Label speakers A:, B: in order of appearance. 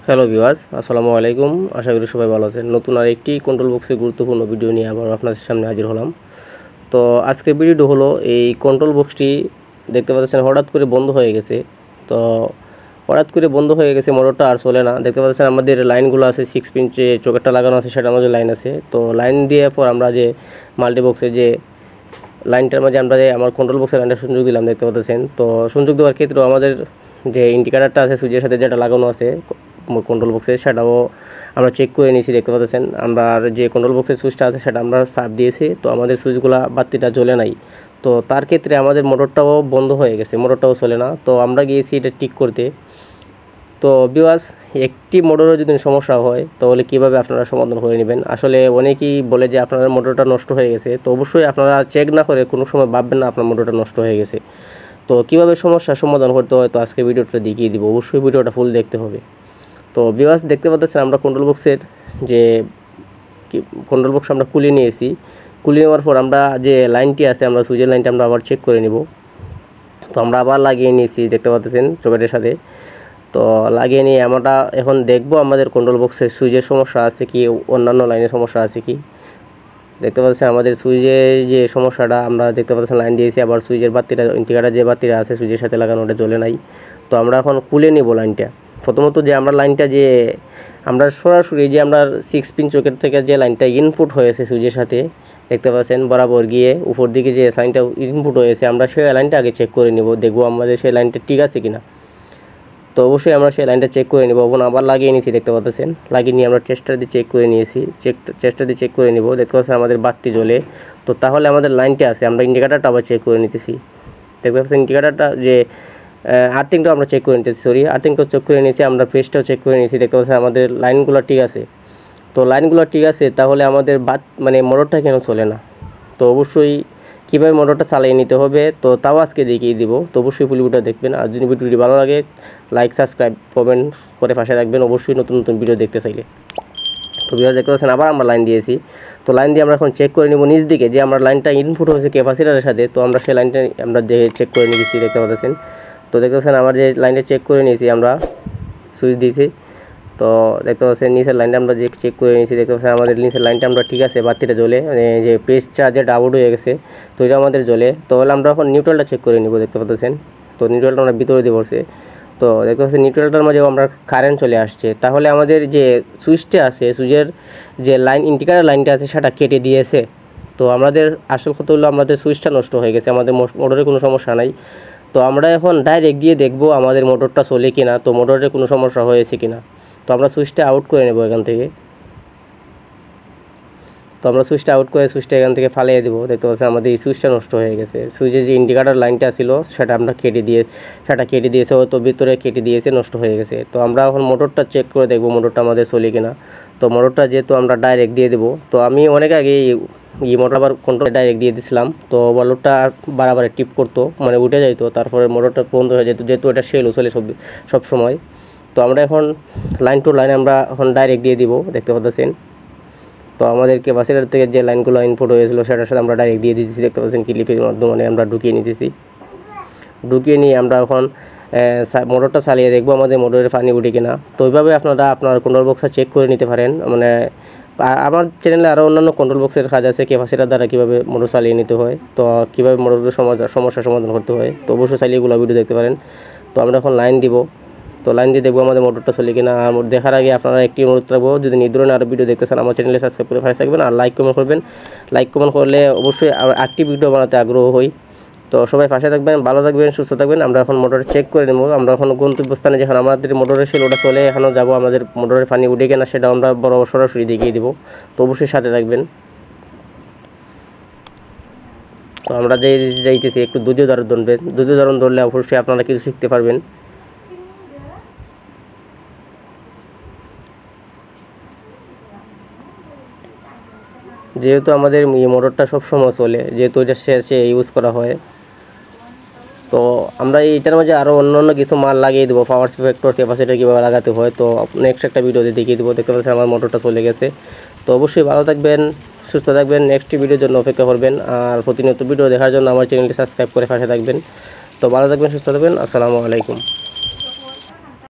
A: Hello viewers, আসসালামু আলাইকুম। আশা করি সবাই ভালো আছেন। নতুন আরেকটি কন্ট্রোল বক্সের গুরুত্বপূর্ণ ভিডিও নিয়ে আবার আপনাদের সামনে হাজির হলাম। তো আজকের ভিডিওটা হলো এই কন্ট্রোল বক্সটি দেখতে পাচ্ছেন হঠাৎ করে বন্ধ হয়ে গেছে। তো হঠাৎ করে বন্ধ হয়ে গেছে, মোটরটা আর চলে না। দেখতে পাচ্ছেন আমাদের লাইনগুলো আছে 6 পিন যে চোকারটা লাগানো আছে সেটার মধ্যে লাইন আছে। তো লাইন দিয়ে পর আমরা যে মাল্টি বক্সে যে লাইনটার মাঝে আমরা যে আমার কন্ট্রোল বক্সের লাইনটা সংযোগ দিলাম দেখতে পাচ্ছেন। তো সংযোগ দেওয়ার ক্ষেত্রেও আমাদের যে ইন্ডিকেটারটা আছে সুইচের সাথে যেটা লাগানো আছে কন্ট্রোল বক্সে সেটাও আমরা চেক করে নিয়েছি দেখতে পাচ্ছেন। আমরা যে কন্ট্রোল বক্সের সুইচটা আছে সেটা আমরা চাপ দিয়েছি, তো আমাদের সুইচগুলা বাতিটা জ্বলে নাই। তো তার ক্ষেত্রে আমাদের মোটরটাও বন্ধ হয়ে গেছে, মোটরটাও চলে না। তো আমরা গিয়েছি এটা ঠিক করতে। তো ভিউয়ার্স, একটি মোটরের যদি সমস্যা হয় তাহলে কীভাবে আপনারা সমাধান করে নেবেন। আসলে অনেকেই বলে যে আপনার মোটরটা নষ্ট হয়ে গেছে, তো অবশ্যই আপনারা চেক না করে কোনো সময় ভাববেন না আপনার মোটরটা নষ্ট হয়ে গেছে। তো কীভাবে সমস্যার সমাধান করতে হয় তো আজকে ভিডিওটা দেখিয়ে দিব, অবশ্যই ভিডিওটা ফুল দেখতে হবে। তো ভিউয়ার্স, দেখতে পাচ্ছেন আমরা কন্ট্রোল বক্সের যে কন্ট্রোল বক্স আমরা খুলে নিয়েছি। খুলে নেওয়ার পর আমরা যে লাইনটি আছে আমরা সুইচের লাইনটা আমরা আবার চেক করে নিব। তো আমরা আবার লাগিয়ে নিয়েছি দেখতে পাচ্ছেন চোকারের সাথে। তো লাগিয়ে নিয়ে আমরা এখন দেখব আমাদের কন্ট্রোল বক্সের সুইচের সমস্যা আছে কি, অন্যান্য লাইনের সমস্যা আছে কি। দেখতে পাচ্ছেন আমাদের সুইচের যে সমস্যাটা, আমরা দেখতে পাচ্ছেন লাইন দিয়েছি, আবার সুইচের বাতিটা ইন্ডিকেটার যে বাতিটা আছে সুইচের সাথে লাগানো ওটা জ্বলে নাই। তো আমরা এখন খুলে নিব লাইনটা। প্রথমত যে আমরা লাইনটা যে আমরা সরাসরি যে আমরা 6 পিন চোকের থেকে যে লাইনটা ইনপুট হয়েছে সুইচের সাথে দেখতে পাচ্ছেন বরাবর গিয়ে উপর দিকে যে লাইনটা ইনপুট হয়েছে আমরা সেই লাইনটা আগে চেক করে নিব, দেখব আমাদের সেই লাইনটা ঠিক আছে কিনা। তো অবশ্যই আমরা সেই লাইনটা চেক করে নিব। এখন আবার লাগিয়ে নিয়েছি দেখতে পাচ্ছেন, লাগিয়ে নিয়ে আমরা টেস্টার দিয়ে চেক করে নিয়েছি, টেস্টার দিয়ে চেক করে নিব। দেখতে পাচ্ছেন আমাদের বাতি জ্বলে। তো তাহলে আমাদের লাইনটা আছে, আমরা ইন্ডিকেটারটা আবার চেক করে নিতেছি। দেখতে পাচ্ছেন ইন্ডিকেটারটা যে আর্থিংটাও আমরা চেক করে নিতেছি, আর্থিংটাও চেক করে নিয়েছি, আমরা ফেসটাও চেক করে নিয়েছি। দেখতে পাচ্ছেন আমাদের লাইনগুলো ঠিক আছে। তো লাইনগুলো ঠিক আছে, তাহলে আমাদের মোটরটা কেন চলে না। তো অবশ্যই কীভাবে মোটরটা চালিয়ে নিতে হবে তো তাও আজকে দেখিয়ে দিব। তো অবশ্যই ফুল ভিডিও দেখবেন, আর যদি ভিডিওটি ভালো লাগে লাইক, সাবস্ক্রাইব, কমেন্ট করে পাশে থাকবেন অবশ্যই নতুন নতুন ভিডিও দেখতে চাইলে। তো ভিডিও দেখতে পাচ্ছেন আবার আমরা লাইন দিয়েছি। তো লাইন দিয়ে আমরা এখন চেক করে নিব নিচ দিকে যে আমরা লাইনটা ইনপুট হয়েছে ক্যাপাসিটারের সাথে। তো আমরা সেই লাইনটা আমরা চেক করে নিয়েছি দেখতে পাচ্ছেন। তো দেখতে পাচ্ছেন আমার যে লাইনটা চেক করে নিয়েছি, আমরা সুইচ দিয়েছি। তো দেখতে পাচ্ছেন নিচের লাইনটা আমরা যে চেক করে নিয়েছি। দেখতে পাচ্ছেন আমাদের নিচের লাইনটা আমরা ঠিক আছে, বাতিটা জ্বলে যে পেজটা যে ডাউট হয়ে গেছে তো এটা আমাদের জ্বলে। তো আমরা এখন নিউট্রালটা চেক করে নিব দেখতে পাচ্ছেন। তো নিউট্রালটা আমরা ভিতরে দিয়ে পড়ছে। তো দেখতে পাচ্ছেন নিউট্রালটার মাঝেও আমরা কারেন্ট চলে আসছে, তাহলে আমাদের যে সুইচটা আছে সুইচের যে লাইন ইন্ডিকেটার লাইনটা আছে সেটা কেটে দিয়েছে। তো আমাদের আসল কথা হলো আমাদের সুইচটা নষ্ট হয়ে গেছে, আমাদের মোটরে কোনো সমস্যা নাই। তো আমরা এখন ডাইরেক্ট দিয়ে দেখব আমাদের মোটরটা চলে কিনা, তো মোটরের কোনো সমস্যা হয়েছে কিনা। তো আমরা সুইচটা আউট করে নেব এখান থেকে। তো আমরা সুইচটা আউট করে সুইচটা এখান থেকে ফালিয়ে দেবো। দেখতে পাচ্ছেন আমাদের এই সুইচটা নষ্ট হয়ে গেছে। সুইচের যে ইন্ডিকেটার লাইনটা ছিল সেটা আমরা কেটে দিয়েছে, হয়তো ভিতরে কেটে দিয়েছে, নষ্ট হয়ে গেছে। তো আমরা এখন মোটরটা চেক করে দেখব মোটরটা আমাদের চলে কিনা। তো মোটরটা যেহেতু আমরা ডাইরেক্ট দিয়ে দেবো, তো আমি অনেক আগে এই মোটর আবার কন্ট্রোল ডাইরেক্ট দিয়ে দিয়েছিলাম। তো বলটা বারবার টিপ করতো, মানে উঠে যাইতো, তারপরে মোটরটা বন্ধ হয়ে যেত, যেহেতু এটা সেলও চলে সব সময়। তো আমরা এখন লাইন টু লাইন আমরা এখন ডাইরেক্ট দিয়ে দিব দেখতে পাচ্ছেন। তো আমাদের ক্যাপাসিটার থেকে যে লাইনগুলো ইনপুট হয়েছিল সেটার সাথে আমরা ডাইরেক্ট দিয়ে দিয়েছি দেখতে পাচ্ছেন। ক্লিপের মাধ্যমে আমরা ঢুকিয়ে নিতেছি। ঢুকিয়ে নিয়ে আমরা এখন মোটরটা চালিয়ে দেখবো আমাদের মোটরের পানি উঠে কিনা। তো ওইভাবে আপনারা আপনার কন্ট্রোল বক্সটা চেক করে নিতে পারেন। মানে আমার চ্যানেলে আরও অন্যান্য কন্ট্রোল বক্সের কাজ আছে, ক্যাপাসিটার দ্বারা কীভাবে মোটর চালিয়ে নিতে হয়, তো কীভাবে মোটরের সমস্যার সমাধান করতে হয়। তো অবশ্যই চালিয়ে এগুলো ভিডিও দেখতে পারেন। তো আমরা এখন লাইন দিব। তো লাইন দিয়ে দেখবো আমাদের মোটরটা চলে কিনা। আর দেখার আগে আপনারা একটি অনুরোধ রাখবো, যদি এই ধরনের আরও ভিডিও দেখতে চান আমার চ্যানেলে সাবস্ক্রাইব করে পাশে থাকবেন, আর লাইক কমেন্ট করবেন। লাইক কমেন্ট করলে অবশ্যই আরেকটি ভিডিও বানাতে আগ্রহ হই। তো সবাই পাশে থাকবেন, ভালো থাকবেন, সুস্থ থাকবেন। আমরা এখন মোটর চেক করে নেব। আমরা এখন গন্তব্যস্থানে যখন আমাদের মোটরের সেলোটা চলে এখনও যাবো, আমাদের মোটরের পানি উঠে কিনা সেটা আমরা বড় সরাসরি দেখিয়ে দেবো। তো অবশ্যই সাথে থাকবেন। তো আমরা যাইতেছি, একটু ধৈর্য ধরবেন, ধৈর্য ধরলে অবশ্যই আপনারা কিছু শিখতে পারবেন। যেহেতু আমাদের মোটরটা সবসময় চলে, যেহেতু এটা শেষে ইউজ করা হয়, তো আমরা এইটার মাঝে আরও অন্য কিছু মাল লাগিয়ে দেবো, পাওয়ার ফ্যাক্টর, ক্যাপাসিটার কীভাবে লাগাতে হয়। তো নেক্সট একটা ভিডিওতে দেখিয়ে দেবো। দেখতে পাচ্ছেন আমার মোটরটা চলে গেছে। তো অবশ্যই ভালো থাকবেন, সুস্থ থাকবেন, নেক্সট ভিডিওর জন্য অপেক্ষা করবেন। আর প্রতিনিয়ত ভিডিও দেখার জন্য আমার চ্যানেলটি সাবস্ক্রাইব করে পাশে থাকবেন। তো ভালো থাকবেন, সুস্থ থাকবেন, আসসালামু আলাইকুম।